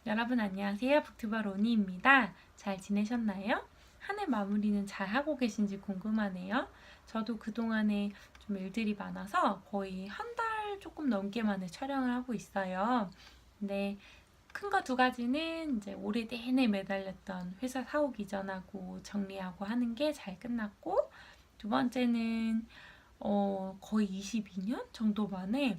여러분 안녕하세요. 북튜버 로니입니다. 잘 지내셨나요? 한 해 마무리는 잘 하고 계신지 궁금하네요. 저도 그동안에 좀 일들이 많아서 거의 한 달 조금 넘게 만에 촬영을 하고 있어요. 근데 큰 거 두 가지는 이제 올해 내내 매달렸던 회사 사옥 이전하고 정리하고 하는 게 잘 끝났고, 두 번째는 거의 22년 정도 만에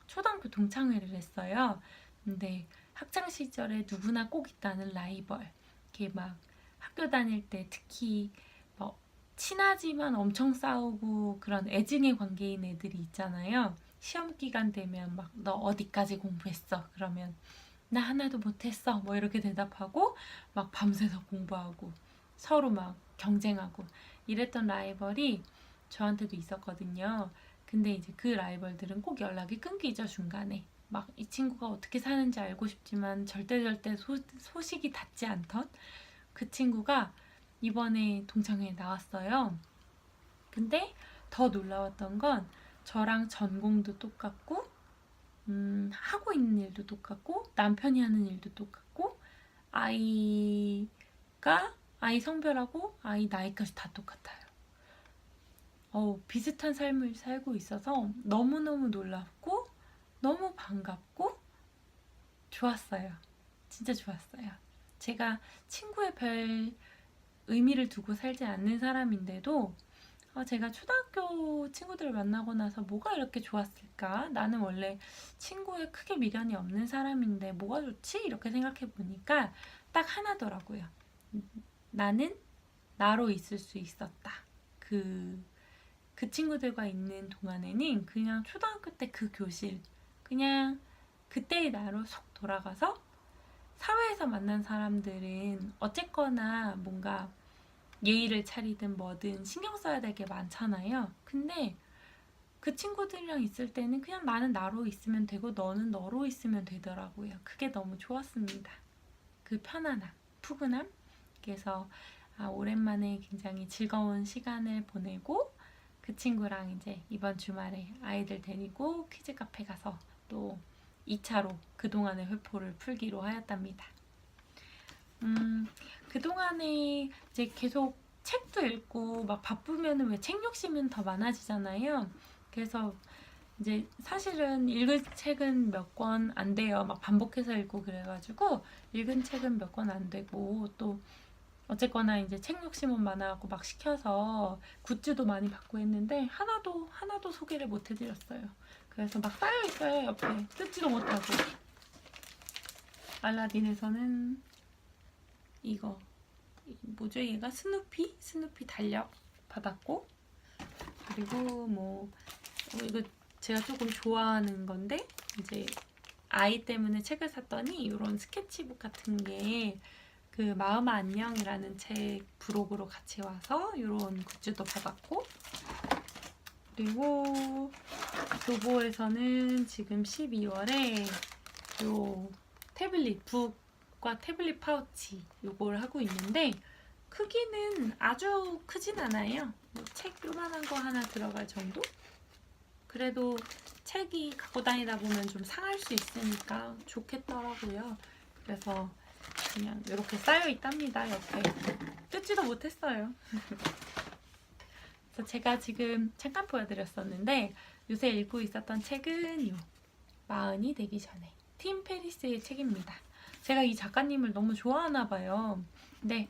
초등학교 동창회를 했어요. 근데 학창 시절에 누구나 꼭 있다는 라이벌. 이렇게 막 학교 다닐 때 특히 뭐 친하지만 엄청 싸우고 그런 애증의 관계인 애들이 있잖아요. 시험 기간 되면 막 너 어디까지 공부했어? 그러면 나 하나도 못했어. 뭐 이렇게 대답하고 막 밤새서 공부하고 서로 막 경쟁하고 이랬던 라이벌이 저한테도 있었거든요. 근데 이제 그 라이벌들은 꼭 연락이 끊기죠, 중간에. 막 이 친구가 어떻게 사는지 알고 싶지만 절대 소식이 닿지 않던 그 친구가 이번에 동창회에 나왔어요. 근데 더 놀라웠던 건 저랑 전공도 똑같고, 하고 있는 일도 똑같고, 남편이 하는 일도 똑같고, 아이가, 아이 성별하고 아이 나이까지 다 똑같아요. 비슷한 삶을 살고 있어서 너무너무 놀랍고, 너무 반갑고, 좋았어요. 진짜 좋았어요. 제가 친구에 별 의미를 두고 살지 않는 사람인데도 제가 초등학교 친구들을 만나고 나서 뭐가 이렇게 좋았을까? 나는 원래 친구에 크게 미련이 없는 사람인데 뭐가 좋지? 이렇게 생각해 보니까 딱 하나더라고요. 나는 나로 있을 수 있었다. 그 친구들과 있는 동안에는 그냥 초등학교 때 그 교실, 그냥 그때의 나로 속 돌아가서 사회에서 만난 사람들은 어쨌거나 뭔가 예의를 차리든 뭐든 신경 써야 될 게 많잖아요. 근데 그 친구들이랑 있을 때는 그냥 나는 나로 있으면 되고 너는 너로 있으면 되더라고요. 그게 너무 좋았습니다. 그 편안함, 푸근함. 그래서 오랜만에 굉장히 즐거운 시간을 보내고 그 친구랑 이제 이번 주말에 아이들 데리고 퀴즈 카페 가서 또 2차로 그동안의 회포를 풀기로 하였답니다. 그동안에 이제 계속 책도 읽고 막 바쁘면은 왜 책 욕심은 더 많아지잖아요. 그래서 이제 사실은 읽을 책은 몇 권 안 돼요. 막 반복해서 읽고 그래가지고 읽은 책은 몇 권 안 되고 또 어쨌거나 이제 책 욕심은 많아갖고 막 시켜서 굿즈도 많이 받고 했는데 하나도 소개를 못 해드렸어요. 그래서 막 쌓여 있어요, 옆에. 뜯지도 못하고. 알라딘에서는 이거 뭐죠? 얘가 스누피 달력 받았고, 그리고 뭐 이거 제가 조금 좋아하는 건데 이제 아이 때문에 책을 샀더니 이런 스케치북 같은 게 그 마음 안녕이라는 책 부록으로 같이 와서 이런 굿즈도 받았고, 그리고 교보에서는 지금 12월에 요 태블릿 북과 태블릿 파우치 요걸 하고 있는데 크기는 아주 크진 않아요. 책 요만한 거 하나 들어갈 정도? 그래도 책이 갖고 다니다 보면 좀 상할 수 있으니까 좋겠더라고요. 그래서 그냥 이렇게 쌓여 있답니다, 옆에. 뜯지도 못했어요. 그래서 제가 지금 잠깐 보여드렸었는데 요새 읽고 있었던 책은 요 마흔이 되기 전에 팀 페리스의 책입니다. 제가 이 작가님을 너무 좋아하나 봐요. 근데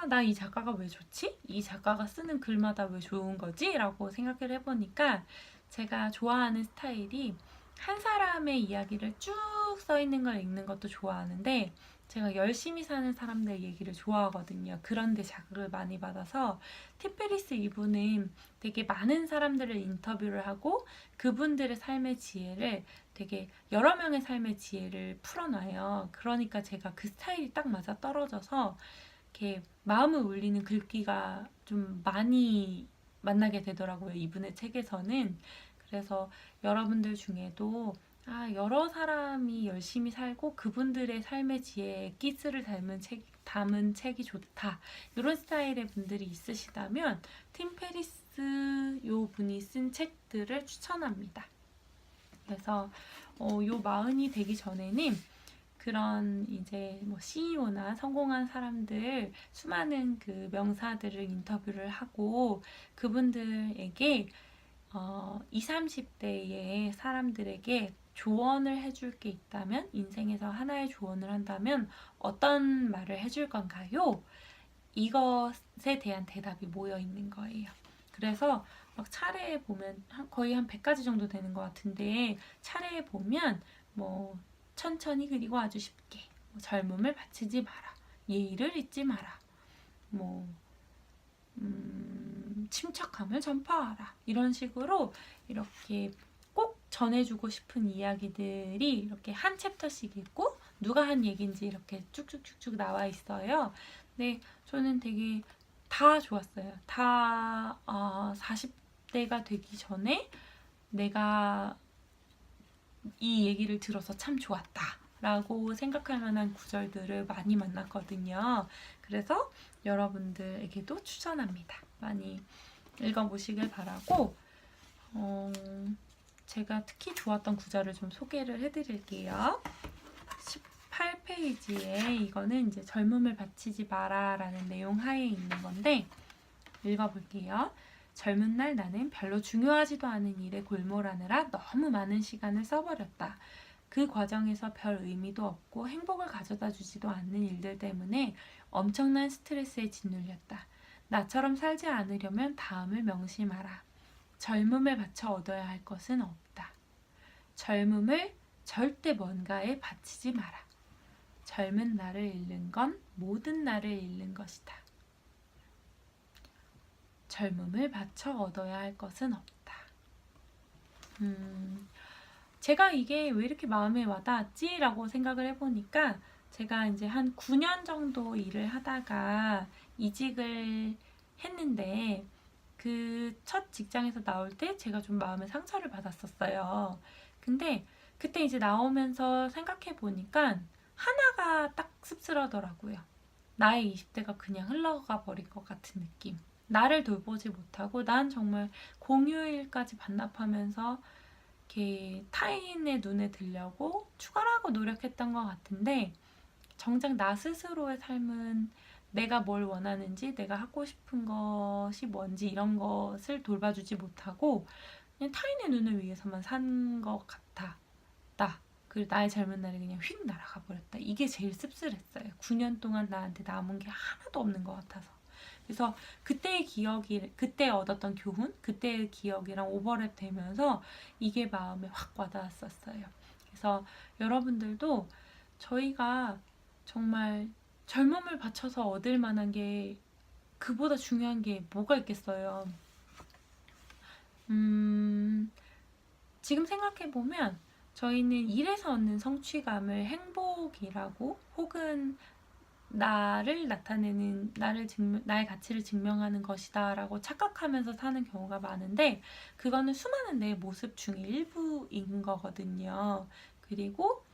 나 이 작가가 왜 좋지? 이 작가가 쓰는 글마다 왜 좋은 거지? 라고 생각을 해보니까 제가 좋아하는 스타일이 한 사람의 이야기를 쭉 써있는 걸 읽는 것도 좋아하는데 제가 열심히 사는 사람들 얘기를 좋아하거든요. 그런데 자극을 많이 받아서 팀 페리스 이분은 되게 많은 사람들을 인터뷰를 하고 그분들의 삶의 지혜를 되게 여러 명의 삶의 지혜를 풀어놔요. 그러니까 제가 그 스타일이 딱 맞아 떨어져서 이렇게 마음을 울리는 글귀가 좀 많이 만나게 되더라고요. 이분의 책에서는. 그래서 여러분들 중에도 여러 사람이 열심히 살고 그분들의 삶의 지혜에 끼스를 담은 책이 좋다. 이런 스타일의 분들이 있으시다면 팀 페리스 요 분이 쓴 책들을 추천합니다. 그래서 요 마흔이 되기 전에는 그런 이제 뭐 CEO나 성공한 사람들 수많은 그 명사들을 인터뷰를 하고 그분들에게 20, 30대의 사람들에게 조언을 해줄 게 있다면, 인생에서 하나의 조언을 한다면 어떤 말을 해줄 건가요? 이것에 대한 대답이 모여 있는 거예요. 그래서 막 차례에 보면 거의 한 100가지 정도 되는 것 같은데, 차례에 보면 뭐 천천히 그리고 아주 쉽게, 뭐 젊음을 바치지 마라, 예의를 잊지 마라, 뭐 침착함을 전파하라, 이런 식으로 이렇게 꼭 전해주고 싶은 이야기들이 이렇게 한 챕터씩 있고 누가 한 얘기인지 이렇게 쭉쭉쭉쭉 나와 있어요. 근데 저는 되게 다 좋았어요. 다 40대가 되기 전에 내가 이 얘기를 들어서 참 좋았다 라고 생각할 만한 구절들을 많이 만났거든요. 그래서 여러분들에게도 추천합니다. 많이 읽어보시길 바라고, 제가 특히 좋았던 구절을 좀 소개를 해드릴게요. 18페이지에 이거는 이제 젊음을 바치지 마라 라는 내용 하에 있는 건데, 읽어볼게요. 젊은 날 나는 별로 중요하지도 않은 일에 골몰하느라 너무 많은 시간을 써버렸다. 그 과정에서 별 의미도 없고 행복을 가져다 주지도 않는 일들 때문에 엄청난 스트레스에 짓눌렸다. 나처럼 살지 않으려면 다음을 명심하라. 젊음을 바쳐 얻어야 할 것은 없다. 젊음을 절대 뭔가에 바치지 마라. 젊은 나를 잃는 건 모든 나를 잃는 것이다. 젊음을 바쳐 얻어야 할 것은 없다. 제가 이게 왜 이렇게 마음에 와닿았지? 라고 생각을 해보니까, 제가 이제 한 9년 정도 일을 하다가 이직을 했는데, 그 첫 직장에서 나올 때 제가 좀 마음에 상처를 받았었어요. 근데 그때 이제 나오면서 생각해 보니까 하나가 딱 씁쓸하더라고요. 나의 20대가 그냥 흘러가 버릴 것 같은 느낌. 나를 돌보지 못하고 난 정말 공휴일까지 반납하면서 이렇게 타인의 눈에 들려고 추가하고 노력했던 것 같은데, 정작 나 스스로의 삶은 내가 뭘 원하는지, 내가 하고 싶은 것이 뭔지 이런 것을 돌봐주지 못하고 그냥 타인의 눈을 위해서만 산 것 같았다. 그리고 나의 젊은 날이 그냥 휙 날아가 버렸다. 이게 제일 씁쓸했어요. 9년 동안 나한테 남은 게 하나도 없는 것 같아서. 그래서 그때의 기억이, 그때 얻었던 교훈, 그때의 기억이랑 오버랩 되면서 이게 마음에 확 와닿았었어요. 그래서 여러분들도 저희가 정말 젊음을 바쳐서 얻을 만한 게 그보다 중요한 게 뭐가 있겠어요. 지금 생각해보면 저희는 일에서 얻는 성취감을 행복이라고, 혹은 나를 나타내는, 나의 가치를 증명하는 것이다 라고 착각하면서 사는 경우가 많은데, 그거는 수많은 내 모습 중에 일부인 거거든요. 그리고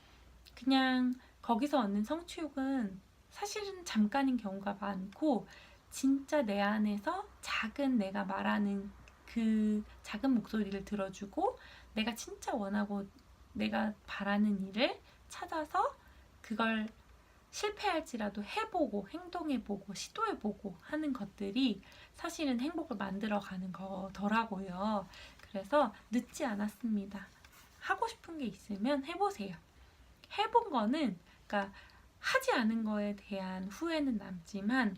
그냥 거기서 얻는 성취욕은 사실은 잠깐인 경우가 많고, 진짜 내 안에서 작은 내가 말하는 그 작은 목소리를 들어주고 내가 진짜 원하고 내가 바라는 일을 찾아서 그걸 실패할지라도 해보고 행동해보고 시도해보고 하는 것들이 사실은 행복을 만들어가는 거더라고요. 그래서 늦지 않았습니다. 하고 싶은 게 있으면 해보세요. 해본 거는, 그러니까 하지 않은 거에 대한 후회는 남지만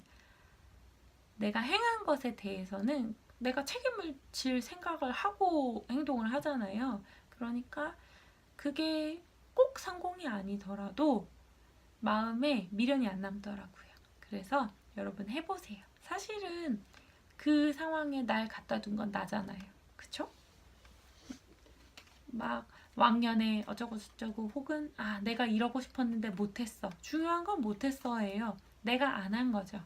내가 행한 것에 대해서는 내가 책임을 질 생각을 하고 행동을 하잖아요. 그러니까 그게 꼭 성공이 아니더라도 마음에 미련이 안 남더라고요. 그래서 여러분 해보세요. 사실은 그 상황에 날 갖다 둔 건 나잖아요. 그쵸? 막 왕년에 어쩌고 저쩌고, 혹은 내가 이러고 싶었는데 못했어. 중요한 건 못했어예요. 내가 안 한 거죠.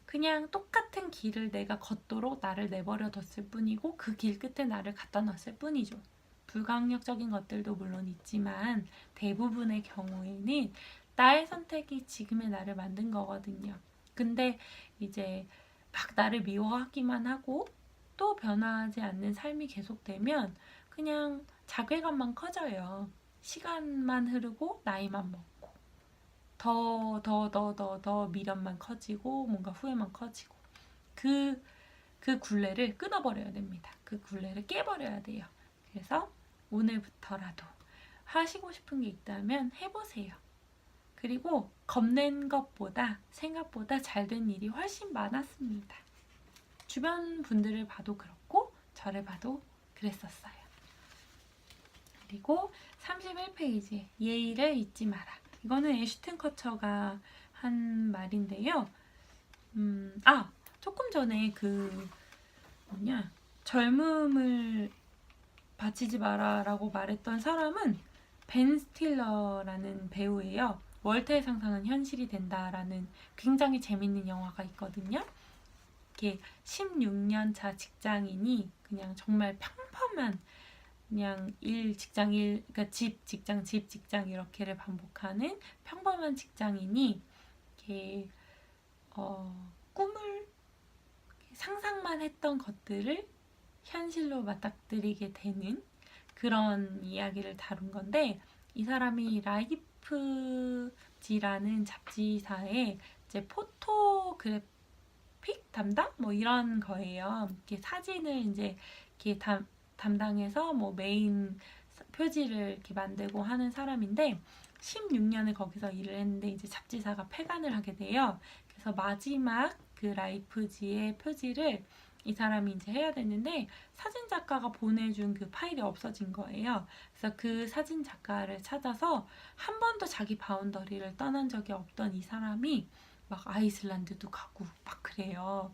그냥 똑같은 길을 내가 걷도록 나를 내버려 뒀을 뿐이고 그 길 끝에 나를 갖다 놨을 뿐이죠. 불가항력적인 것들도 물론 있지만 대부분의 경우에는 나의 선택이 지금의 나를 만든 거거든요. 근데 이제 막 나를 미워하기만 하고 또 변화하지 않는 삶이 계속되면 그냥 자괴감만 커져요. 시간만 흐르고 나이만 먹고. 더 미련만 커지고 뭔가 후회만 커지고 그 굴레를 끊어버려야 됩니다. 그 굴레를 깨버려야 돼요. 그래서 오늘부터라도 하시고 싶은 게 있다면 해보세요. 그리고 겁낸 것보다 생각보다 잘 된 일이 훨씬 많았습니다. 주변 분들을 봐도 그렇고 저를 봐도 그랬었어요. 그리고 31페이지 예의를 잊지 마라. 이거는 애슈튼 커처가 한 말인데요. 조금 전에 젊음을 바치지 마라라고 말했던 사람은 벤 스틸러라는 배우예요. 월터의 상상은 현실이 된다라는 굉장히 재밌는 영화가 있거든요. 이렇게 16년차 직장인이 그냥 정말 평범한 그냥 그러니까 집, 직장 이렇게를 반복하는 평범한 직장인이 이렇게 꿈을 상상만 했던 것들을 현실로 맞닥뜨리게 되는 그런 이야기를 다룬 건데 이 사람이 라이프지라는 잡지사에 이제 포토그래픽 담당 뭐 이런 거예요. 이렇게 사진을 이제 이렇게 담당해서 뭐 메인 표지를 이렇게 만들고 하는 사람인데 16년을 거기서 일을 했는데 이제 잡지사가 폐간을 하게 돼요. 그래서 마지막 그 라이프지의 표지를 이 사람이 이제 해야 되는데 사진 작가가 보내준 그 파일이 없어진 거예요. 그래서 그 사진 작가를 찾아서 한 번도 자기 바운더리를 떠난 적이 없던 이 사람이 막 아이슬란드도 가고 막 그래요.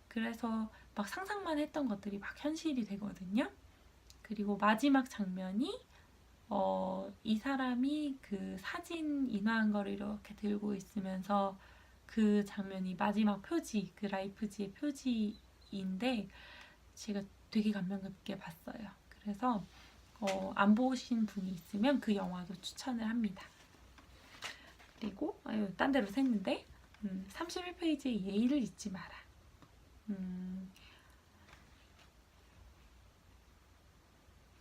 그래서 막 상상만 했던 것들이 막 현실이 되거든요. 그리고 마지막 장면이 이 사람이 그 사진 인화한 거를 이렇게 들고 있으면서 그 장면이 마지막 표지, 그 라이프지의 표지인데 제가 되게 감명 깊게 봤어요. 그래서 안 보신 분이 있으면 그 영화도 추천을 합니다. 그리고 딴 데로 샜는데 31페이지에 예의를 잊지 마라.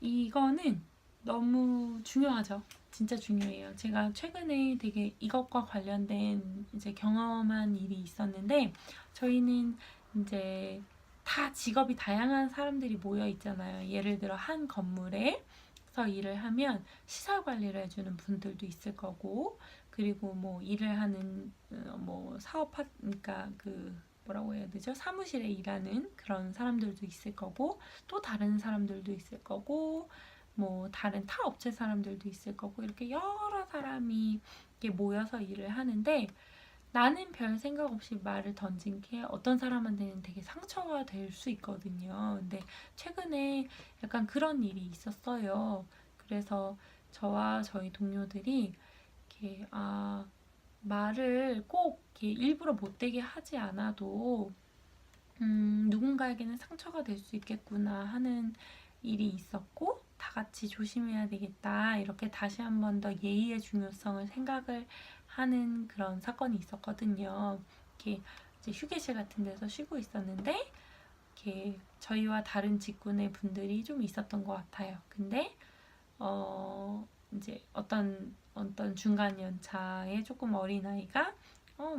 이거는 너무 중요하죠. 진짜 중요해요. 제가 최근에 되게 이것과 관련된 이제 경험한 일이 있었는데 저희는 이제 다 직업이 다양한 사람들이 모여 있잖아요. 예를 들어 한 건물에서 일을 하면 시설 관리를 해주는 분들도 있을 거고 그리고 뭐 일을 하는 뭐 그러니까 뭐라고 해야 되죠? 사무실에 일하는 그런 사람들도 있을 거고 또 다른 사람들도 있을 거고 뭐 다른 타 업체 사람들도 있을 거고 이렇게 여러 사람이 이렇게 모여서 일을 하는데 나는 별 생각 없이 말을 던진 게 어떤 사람한테는 되게 상처가 될 수 있거든요. 근데 최근에 약간 그런 일이 있었어요. 그래서 저와 저희 동료들이 이렇게 말을 꼭 이렇게 일부러 못되게 하지 않아도 누군가에게는 상처가 될 수 있겠구나 하는 일이 있었고 다 같이 조심해야 되겠다 이렇게 다시 한 번 더 예의의 중요성을 생각을 하는 그런 사건이 있었거든요. 이렇게 이제 휴게실 같은 데서 쉬고 있었는데 이렇게 저희와 다른 직군의 분들이 좀 있었던 것 같아요. 근데 이제 어떤 중간 연차의 조금 어린 아이가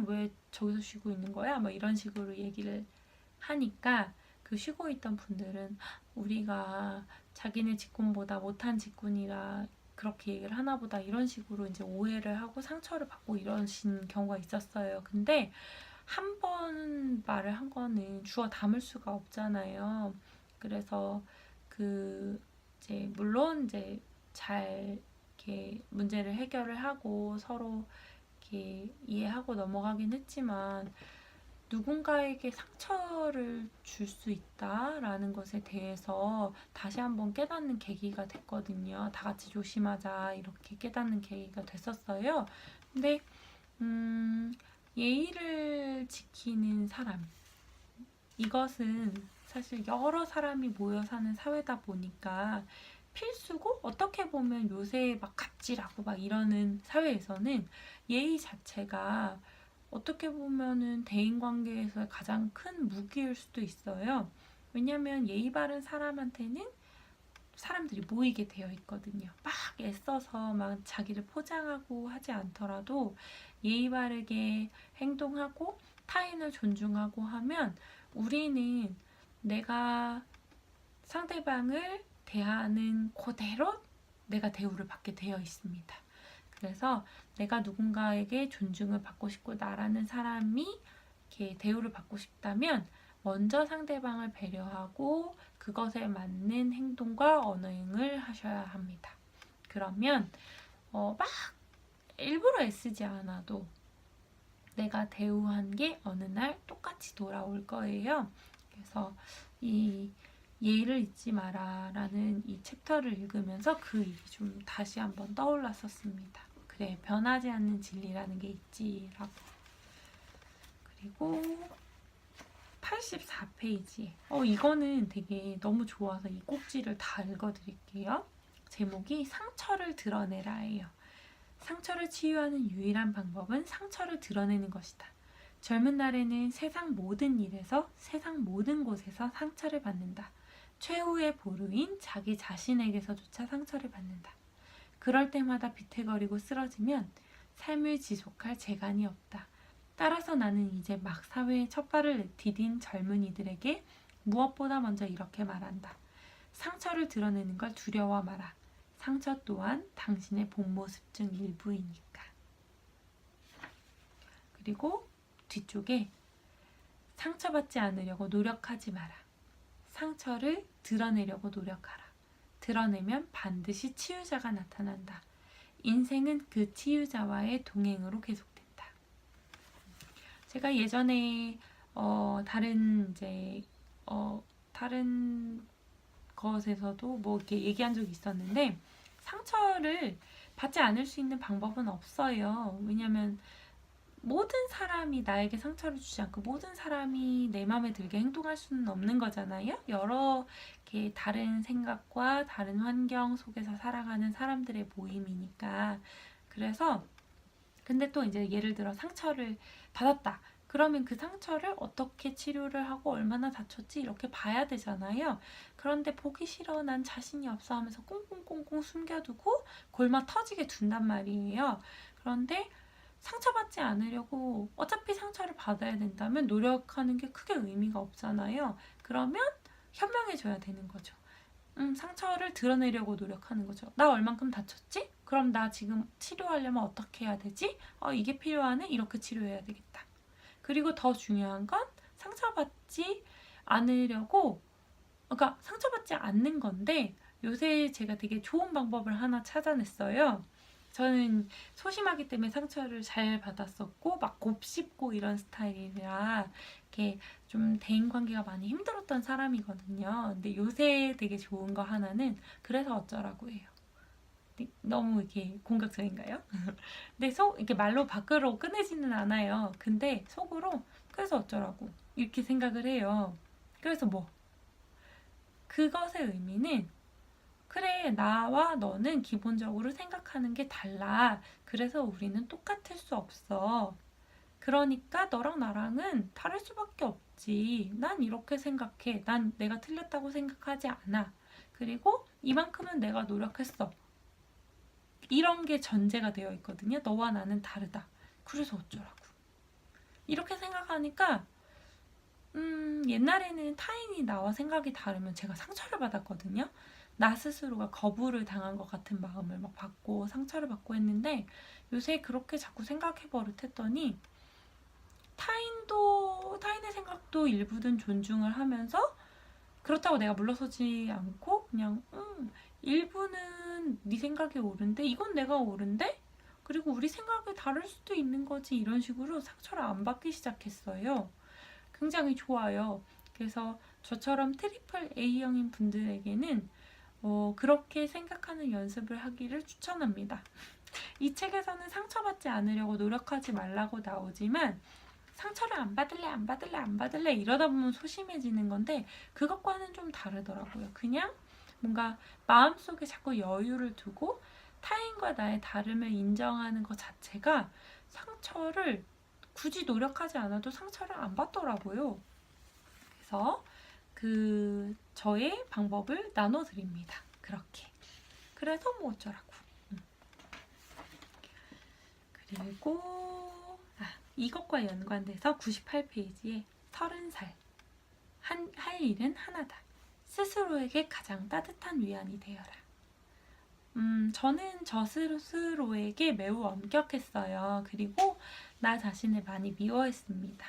왜 저기서 쉬고 있는 거야? 뭐 이런 식으로 얘기를 하니까 그 쉬고 있던 분들은 우리가 자기네 직군보다 못한 직군이라 그렇게 얘기를 하나 보다 이런 식으로 이제 오해를 하고 상처를 받고 이러신 경우가 있었어요. 근데 한 번 말을 한 거는 주워 담을 수가 없잖아요. 그래서 이제 물론 이제 잘 이렇게 문제를 해결을 하고 서로 이렇게 이해하고 넘어가긴 했지만 누군가에게 상처를 줄 수 있다라는 것에 대해서 다시 한번 깨닫는 계기가 됐거든요. 다 같이 조심하자 이렇게 깨닫는 계기가 됐었어요. 근데 예의를 지키는 사람 이것은 사실 여러 사람이 모여 사는 사회다 보니까 필수고 어떻게 보면 요새 막 갑질하고 막 이러는 사회에서는 예의 자체가 어떻게 보면은 대인관계에서 가장 큰 무기일 수도 있어요. 왜냐면 예의 바른 사람한테는 사람들이 모이게 되어 있거든요. 막 애써서 막 자기를 포장하고 하지 않더라도 예의 바르게 행동하고 타인을 존중하고 하면 우리는 내가 상대방을 대하는 그대로 내가 대우를 받게 되어 있습니다. 그래서 내가 누군가에게 존중을 받고 싶고 나라는 사람이 이렇게 대우를 받고 싶다면 먼저 상대방을 배려하고 그것에 맞는 행동과 언행을 하셔야 합니다. 그러면 막 일부러 애쓰지 않아도 내가 대우한 게 어느 날 똑같이 돌아올 거예요. 그래서 이 예의를 잊지 마라 라는 이 챕터를 읽으면서 그 일이 좀 다시 한번 떠올랐었습니다. 그래, 변하지 않는 진리라는 게 있지라고. 그리고 84페이지. 이거는 되게 너무 좋아서 이 꼭지를 다 읽어드릴게요. 제목이 상처를 드러내라예요. 상처를 치유하는 유일한 방법은 상처를 드러내는 것이다. 젊은 날에는 세상 모든 일에서 세상 모든 곳에서 상처를 받는다. 최후의 보루인 자기 자신에게서조차 상처를 받는다. 그럴 때마다 비틀거리고 쓰러지면 삶을 지속할 재간이 없다. 따라서 나는 이제 막 사회에 첫 발을 디딘 젊은이들에게 무엇보다 먼저 이렇게 말한다. 상처를 드러내는 걸 두려워 마라. 상처 또한 당신의 본 모습 중 일부이니까. 그리고 뒤쪽에 상처받지 않으려고 노력하지 마라. 상처를 드러내려고 노력하라. 드러내면 반드시 치유자가 나타난다. 인생은 그 치유자와의 동행으로 계속된다. 제가 예전에 다른 것에서도 뭐 이렇게 얘기한 적이 있었는데 상처를 받지 않을 수 있는 방법은 없어요. 왜냐면 모든 사람이 나에게 상처를 주지 않고 모든 사람이 내 마음에 들게 행동할 수는 없는 거잖아요. 여러 이렇게 다른 생각과 다른 환경 속에서 살아가는 사람들의 모임이니까. 그래서 근데 또 이제 예를 들어 상처를 받았다. 그러면 그 상처를 어떻게 치료를 하고 얼마나 다쳤지 이렇게 봐야 되잖아요. 그런데 보기 싫어, 난 자신이 없어 하면서 꽁꽁꽁꽁 숨겨두고 골마 터지게 둔단 말이에요. 그런데 상처받지 않으려고 어차피 상처를 받아야 된다면 노력하는 게 크게 의미가 없잖아요. 그러면 현명해져야 되는 거죠. 상처를 드러내려고 노력하는 거죠. 나 얼만큼 다쳤지? 그럼 나 지금 치료하려면 어떻게 해야 되지? 이게 필요하네? 이렇게 치료해야 되겠다. 그리고 더 중요한 건 상처받지 않으려고, 그러니까 상처받지 않는 건데 요새 제가 되게 좋은 방법을 하나 찾아냈어요. 저는 소심하기 때문에 상처를 잘 받았었고 막 곱씹고 이런 스타일이라 이렇게 좀 대인관계가 많이 힘들었던 사람이거든요. 근데 요새 되게 좋은 거 하나는 그래서 어쩌라고 해요. 너무 이렇게 공격적인가요? 근데 이렇게 말로 밖으로 꺼내지는 않아요. 근데 속으로 그래서 어쩌라고 이렇게 생각을 해요. 그래서 뭐 그것의 의미는 그래, 나와 너는 기본적으로 생각하는 게 달라. 그래서 우리는 똑같을 수 없어. 그러니까 너랑 나랑은 다를 수밖에 없지. 난 이렇게 생각해. 난 내가 틀렸다고 생각하지 않아. 그리고 이만큼은 내가 노력했어. 이런 게 전제가 되어 있거든요. 너와 나는 다르다. 그래서 어쩌라고. 이렇게 생각하니까 옛날에는 타인이 나와 생각이 다르면 제가 상처를 받았거든요. 나 스스로가 거부를 당한 것 같은 마음을 막 받고 상처를 받고 했는데 요새 그렇게 자꾸 생각해 버릇했더니 타인의 생각도 일부든 존중을 하면서 그렇다고 내가 물러서지 않고 그냥 일부는 네 생각이 옳은데 이건 내가 옳은데 그리고 우리 생각이 다를 수도 있는 거지 이런 식으로 상처를 안 받기 시작했어요. 굉장히 좋아요. 그래서 저처럼 트리플 A형인 분들에게는 그렇게 생각하는 연습을 하기를 추천합니다. 이 책에서는 상처받지 않으려고 노력하지 말라고 나오지만 상처를 안 받을래 이러다 보면 소심해지는 건데 그것과는 좀 다르더라고요. 그냥 뭔가 마음속에 자꾸 여유를 두고 타인과 나의 다름을 인정하는 것 자체가 상처를 굳이 노력하지 않아도 상처를 안 받더라고요. 그래서 저의 방법을 나눠드립니다. 그렇게. 그래서 뭐 어쩌라고. 그리고 이것과 연관돼서 98페이지에 30살 할 일은 하나다. 스스로에게 가장 따뜻한 위안이 되어라. 저는 저 스스로에게 매우 엄격했어요. 그리고 나 자신을 많이 미워했습니다.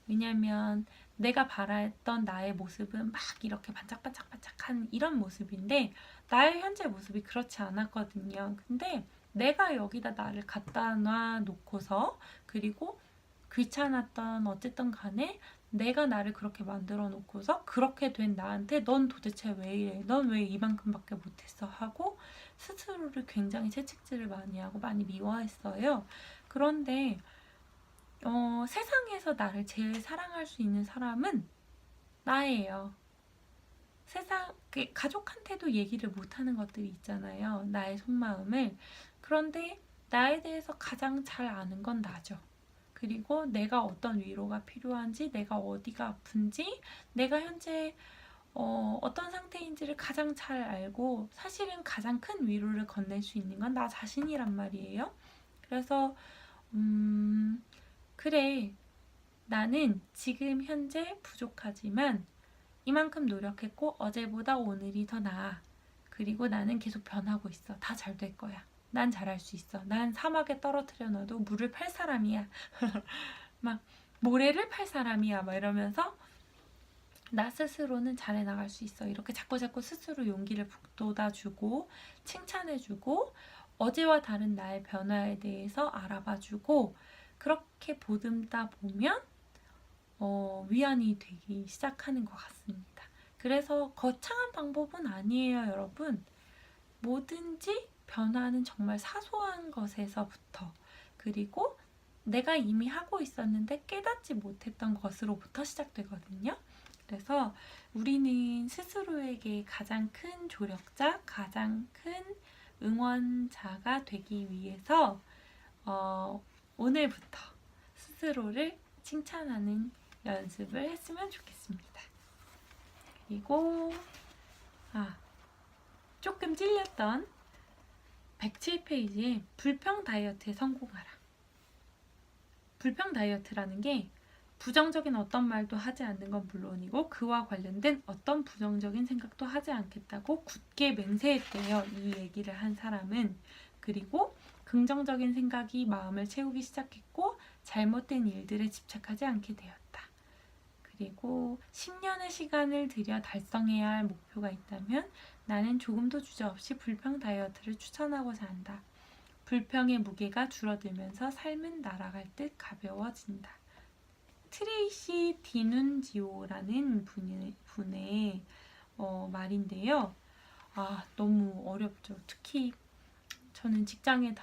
왜냐면 내가 바랐던 나의 모습은 막 이렇게 반짝반짝반짝한 이런 모습인데 나의 현재 모습이 그렇지 않았거든요. 근데 내가 여기다 나를 갖다 놔 놓고서 그리고 귀찮았던 어쨌든 간에 내가 나를 그렇게 만들어 놓고서 그렇게 된 나한테 넌 도대체 왜 이래? 넌 왜 이만큼밖에 못했어? 하고 스스로를 굉장히 채찍질을 많이 하고 많이 미워했어요. 그런데 세상에서 나를 제일 사랑할 수 있는 사람은 나예요. 가족한테도 얘기를 못하는 것들이 있잖아요. 나의 속마음을. 그런데 나에 대해서 가장 잘 아는 건 나죠. 그리고 내가 어떤 위로가 필요한지, 내가 어디가 아픈지, 내가 현재 어떤 상태인지를 가장 잘 알고 사실은 가장 큰 위로를 건넬 수 있는 건 나 자신이란 말이에요. 그래서 그래, 나는 지금 현재 부족하지만 이만큼 노력했고 어제보다 오늘이 더 나아. 그리고 나는 계속 변하고 있어. 다 잘 될 거야. 난 잘할 수 있어. 난 사막에 떨어뜨려 놔도 물을 팔 사람이야. 막 모래를 팔 사람이야. 막 이러면서 나 스스로는 잘해 나갈 수 있어. 이렇게 자꾸자꾸 스스로 용기를 북돋아주고 칭찬해주고 어제와 다른 나의 변화에 대해서 알아봐주고 그렇게 보듬다 보면 위안이 되기 시작하는 것 같습니다. 그래서 거창한 방법은 아니에요, 여러분. 뭐든지 변화는 정말 사소한 것에서부터 그리고 내가 이미 하고 있었는데 깨닫지 못했던 것으로부터 시작되거든요. 그래서 우리는 스스로에게 가장 큰 조력자, 가장 큰 응원자가 되기 위해서 오늘부터 스스로를 칭찬하는 연습을 했으면 좋겠습니다. 그리고 조금 찔렸던 107페이지에 불평 다이어트에 성공하라. 불평 다이어트라는 게 부정적인 어떤 말도 하지 않는 건 물론이고 그와 관련된 어떤 부정적인 생각도 하지 않겠다고 굳게 맹세했대요. 이 얘기를 한 사람은. 그리고 긍정적인 생각이 마음을 채우기 시작했고 잘못된 일들에 집착하지 않게 되었다. 그리고 10년의 시간을 들여 달성해야 할 목표가 있다면 나는 조금도 주저없이 불평 다이어트를 추천하고자 한다. 불평의 무게가 줄어들면서 삶은 날아갈 듯 가벼워진다. 트레이시 디눈지오라는 분의 말인데요. 너무 어렵죠. 특히 저는 직장에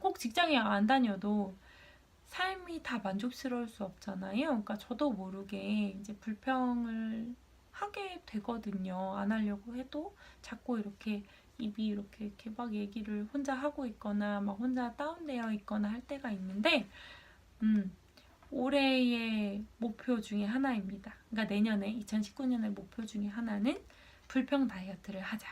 꼭 직장에 안 다녀도 삶이 다 만족스러울 수 없잖아요. 그러니까 저도 모르게 이제 불평을 하게 되거든요. 안 하려고 해도 자꾸 이렇게 입이 이렇게 막 얘기를 혼자 하고 있거나 막 혼자 다운되어 있거나 할 때가 있는데 올해의 목표 중에 하나입니다. 그러니까 내년에 2019년의 목표 중에 하나는 불평 다이어트를 하자.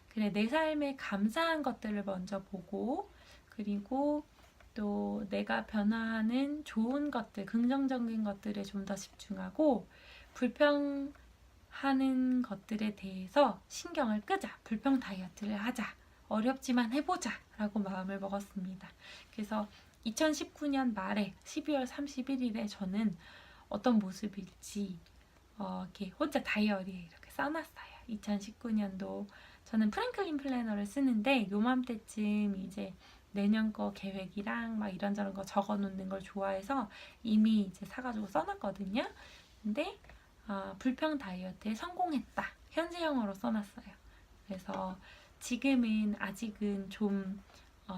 그래, 내 삶에 감사한 것들을 먼저 보고 그리고 또 내가 변화하는 좋은 것들, 긍정적인 것들에 좀 더 집중하고 불평하는 것들에 대해서 신경을 끄자. 불평 다이어트를 하자. 어렵지만 해보자 라고 마음을 먹었습니다. 그래서 2019년 말에 12월 31일에 저는 어떤 모습일지 이렇게 혼자 다이어리에 이렇게 써놨어요. 2019년도 저는 프랭클린 플래너를 쓰는데 요맘때쯤 이제 내년 거 계획이랑 막 이런저런 거 적어 놓는 걸 좋아해서 이미 이제 사가지고 써놨거든요. 근데 불평 다이어트에 성공했다. 현재형으로 써놨어요. 그래서 지금은 아직은 좀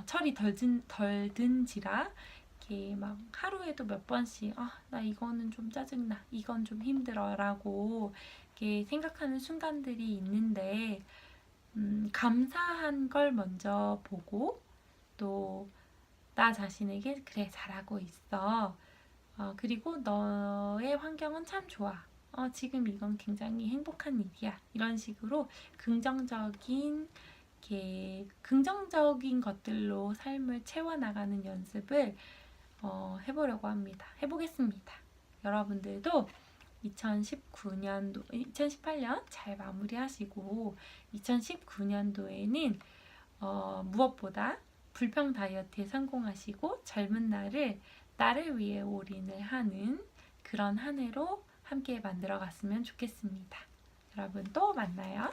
철이 덜 든지라 이렇게 막 하루에도 몇 번씩 나 이거는 좀 짜증나, 이건 좀 힘들어라고 이렇게 생각하는 순간들이 있는데 감사한 걸 먼저 보고 또 나 자신에게 그래 잘하고 있어. 그리고 너의 환경은 참 좋아. 지금 이건 굉장히 행복한 일이야. 이런 식으로 긍정적인 것들로 삶을 채워나가는 연습을 해보려고 합니다. 해보겠습니다. 여러분들도 2018년 잘 마무리하시고 2019년도에는 무엇보다 불평 다이어트에 성공하시고 젊은 나를 위해 올인을 하는 그런 한 해로 함께 만들어 갔으면 좋겠습니다. 여러분 또 만나요.